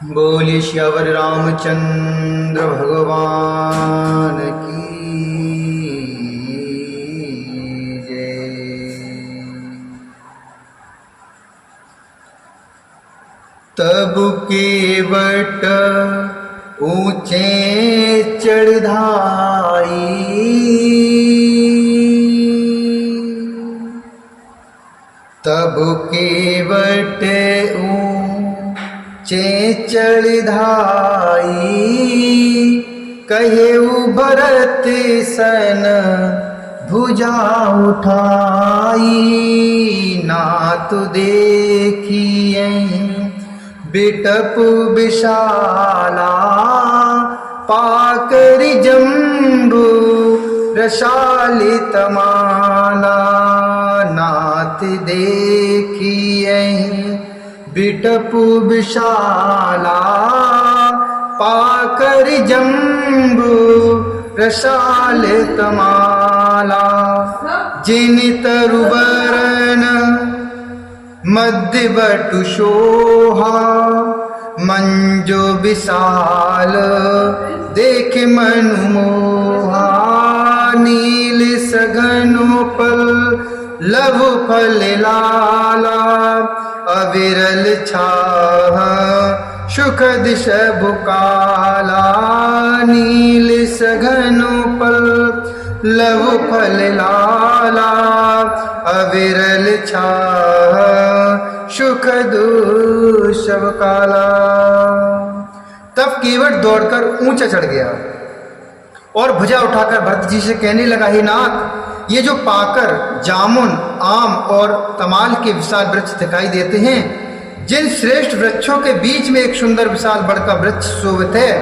बोलिए श्यावर रामचंद्र भगवान की जय। तब केवट ऊंचे चढ़ाई, तब केवट ऊंचे चढ़ाई, कहेउ भरत सन भुजा उठाई। नाथ देखिए बिटप विशाला, पाकर जम्बू रसालित माला। नाथ देखिए बिटप विशाला, पाकर जम्बू रसालित माला। जिन तरुबरन मध्य बटु शोभा, मंजो विशाल देख मनु मोहा। नील सघनोपल लव फल लाला, अविरल छाह सुखद सबु काला। नील सघनोपल लव फल लाला, अविरल छाह सुखद सब काला। तब केवट दौड़कर ऊंचा चढ़ गया और भुजा उठाकर भरत जी से कहने लगा, हे नाथ, ये जो पाकर, जामुन, आम और तमाल के विशाल वृक्ष दिखाई देते हैं, जिन श्रेष्ठ वृक्षों के बीच में एक सुंदर विशाल बड़ का वृक्ष शोभित है,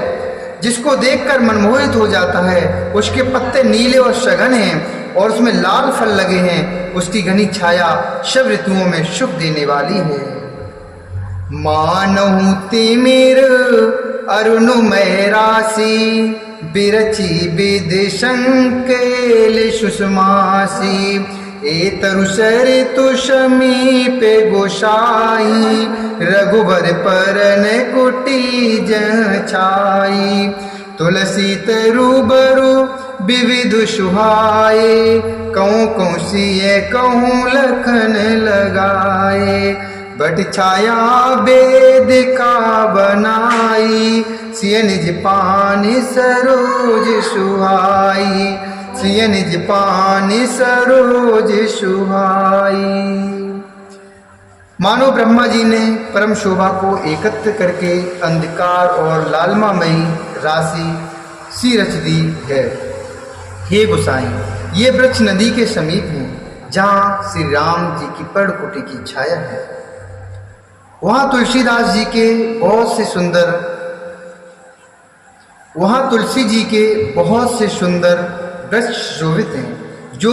जिसको देखकर मनमोहित हो जाता है। उसके पत्ते नीले और सघन हैं और उसमें लाल फल लगे हैं। उसकी घनी छाया सब ऋतुओं में सुख देने वाली है। मानहु तिमिर अरुणमय राशि, बिरची विधि संकेल सुषमासी। एतरु सरितु समीपे गोसाई, रघुबर परन कुटी छाई। तुलसी तरुबरु विविध सुहाए, कहूँ कहूँ सिय कहूँ लखन लगाए। बट छाया वेदिका बनाई, सिय निज पानी सरोज सुहाई। सिय निज पानी सरोज सुहाई। मानो ब्रह्मा जी ने परम शोभा को एकत्र करके अंधकार और लालमामयी राशि सी रच दी है। हे गोसाई, ये वृक्ष नदी के समीप है, जहाँ श्री राम जी की पर्णकुटी की छाया है। वहाँ तुलसीदास जी के बहुत से सुंदर, वहाँ तुलसी जी के बहुत से सुंदर वृक्ष शोभित हैं, जो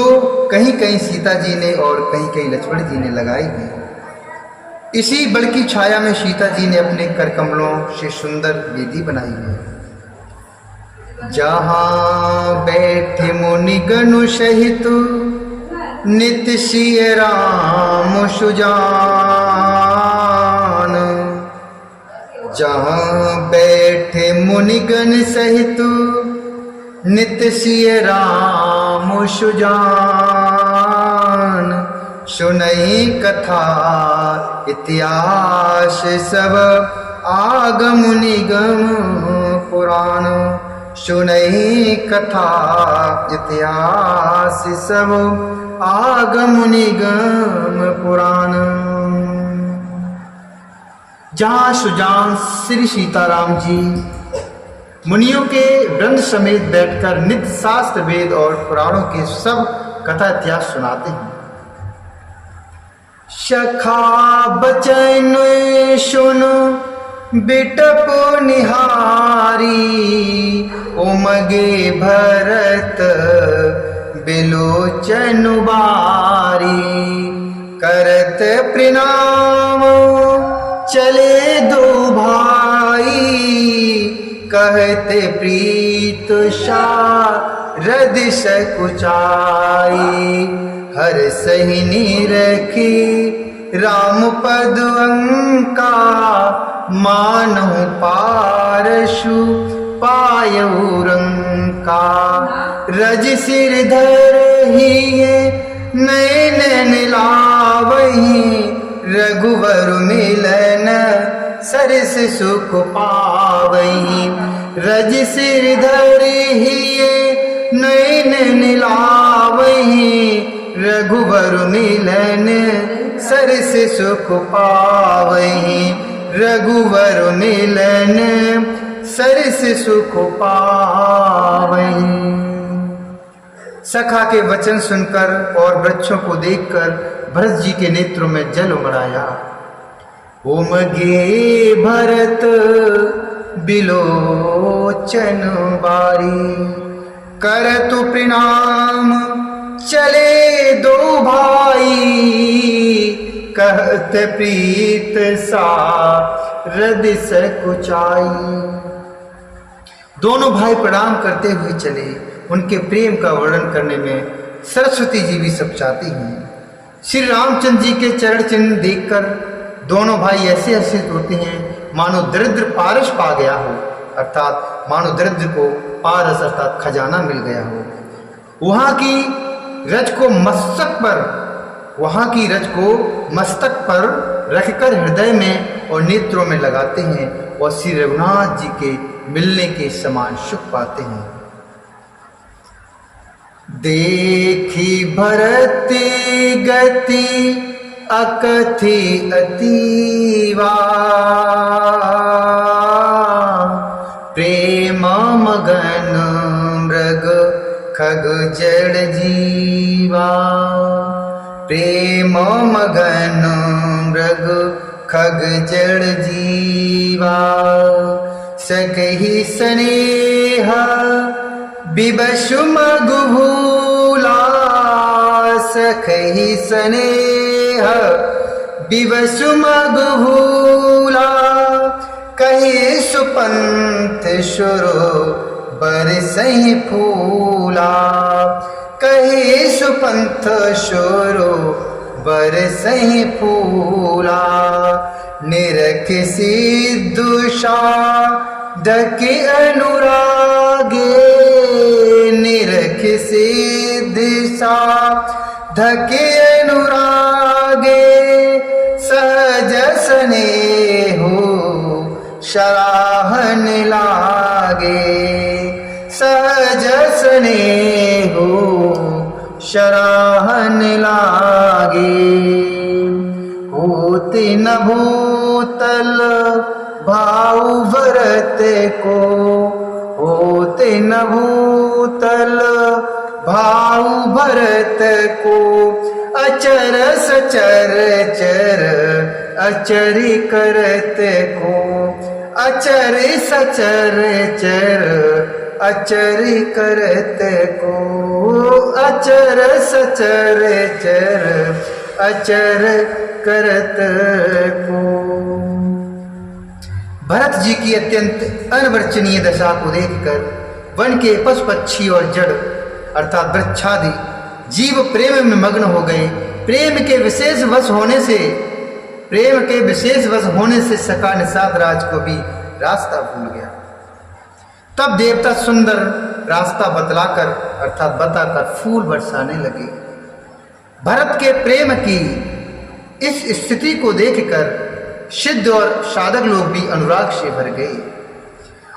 कहीं कहीं सीता जी ने और कहीं कहीं लक्ष्मण जी ने लगाई हैं। इसी बड़ की छाया में सीता जी ने अपने कर कमलों से सुंदर वेदी बनाई है। जहाँ बैठे मुनि गनु सहित, नित्य सिय राम सुजान। जहाँ बैठे मुनिगण सहित, नित्य सिय राम सुजान। सुनई कथा इतिहास सब, आगम निगम पुराण। सुनई कथा इतिहास सब, आगम निगम पुराण। जहाँ सुजान श्री सीताराम जी मुनियों के वृंद समेत बैठकर नित्य शास्त्र, वेद और पुराणों के सब कथा इतिहास सुनाते हैं। सखा बचन सुनो बिटप निहारी, उमगे भरत बिलोचन बारी। करत प्रणाम चले दो भाई, कहते प्रीत शारद सकुचाई। हर सहिनी रखी राम पद अंका, मानहु पारशु पायऊ रंका। रज सिर धरहिए नैन लावही, रघुवर मिलन सरस सुख पावही। रज सिर धरहिए नैन लावही, रघुवर मिलन सरस सुख पावही। रघुवर मिलन सरस सुख पावही। सखा के वचन सुनकर और वृक्षों को देखकर भरत जी के नेत्रों में जल उमड़। उमगे भरत बिलोचन बारी, करतु प्रणाम चले दो भाई। कहत प्रीत सारद सकुचाई। दोनों भाई प्रणाम करते हुए चले। उनके प्रेम का वर्णन करने में सरस्वती जी भी सब चाहती हैं। श्री रामचंद्र जी के चरण चिन्ह देखकर दोनों भाई ऐसे हर्षित होते हैं मानो दरिद्र पारस पा गया हो, अर्थात मानो दरिद्र को पारस अर्थात खजाना मिल गया हो। वहां की रज को मस्तक पर रखकर हृदय में और नेत्रों में लगाते हैं और श्री रघुनाथ जी के मिलने के समान सुख पाते हैं। देखी भरत गति अकथि अतीवा, प्रेम मगन मृग खग जड़ जीवा। प्रेम मगन मृग खग जड़ जीवा। सकहि स्नेह विवशु मगु भूला। सकहि स्नेह विवशु मगु भूला। कहि सुपंथ शुरो बरसहि फूला। कहि सुपंथ शुरो बरसहि फूला। निरख सिद्धुषा ढके अनुरागे। निरख सिद्धुषा ढके अनुरागे। सहज स्नेहो सराहन लागे। सहज स्नेहो सराहन लागे। होते न भूतल भाऊ भरत को। होते न भूतल भाऊ भरत को। अचर सचर चर अचरि करत को। अचर सचर चर अचरि करत को। अचर सचर चर अचर करत को। भरत जी की अत्यंत अनिर्वचनीय दशा को देखकर वन के पशु पक्षी और जड़ अर्थात वृक्षादि जीव प्रेम में मग्न हो गए। प्रेम के विशेष वश होने से सका निषाद राज को भी रास्ता भूल गया। तब देवता सुंदर रास्ता बताकर फूल बरसाने लगे। भरत के प्रेम की इस स्थिति को देखकर सिद्ध और साधक लोग भी अनुराग से भर गए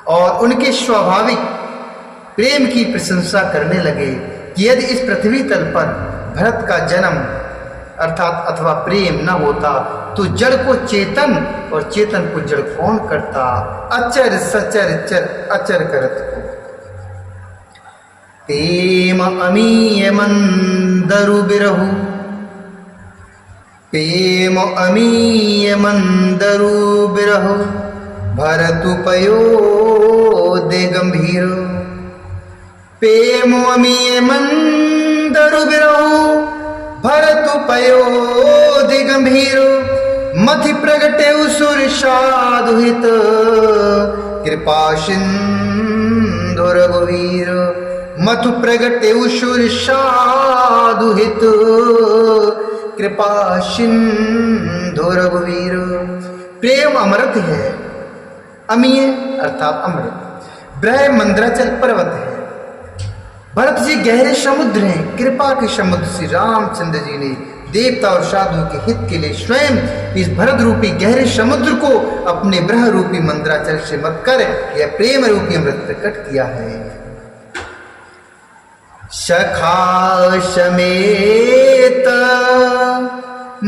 और उनके स्वाभाविक प्रेम की प्रशंसा करने लगे कि यदि इस पृथ्वी तल पर भरत का जन्म अथवा प्रेम न होता तो जड़ को चेतन और चेतन को जड़ कौन करता। अचर सचर चर अचर करत को। प्रेम अमीय मंदरु बिरहु। प्रेम अमीय मंदरु बिरहु। भरतु पयो दे गंभीर। प्रेम अमीय मंदरु बिरहु। भरतु पयो दे गंभीर। मथि प्रगटे सुर साधुहित। कृपा सिंधु रघुवीर। मथु प्रगटे सुर साधुहित। कृपा सिंधु रघुवीर। प्रेम अमृत है अमीय अर्थात अमृत। ब्रह मंद्राचल पर्वत है। भरत जी गहरे समुद्र हैं। कृपा के समुद्र श्री रामचंद्र जी ने देवता और साधु के हित के लिए स्वयं इस भरत रूपी गहरे समुद्र को अपने ब्रह रूपी मंद्राचल से मत कर यह प्रेम रूपी अमृत प्रकट किया है। सखा समेत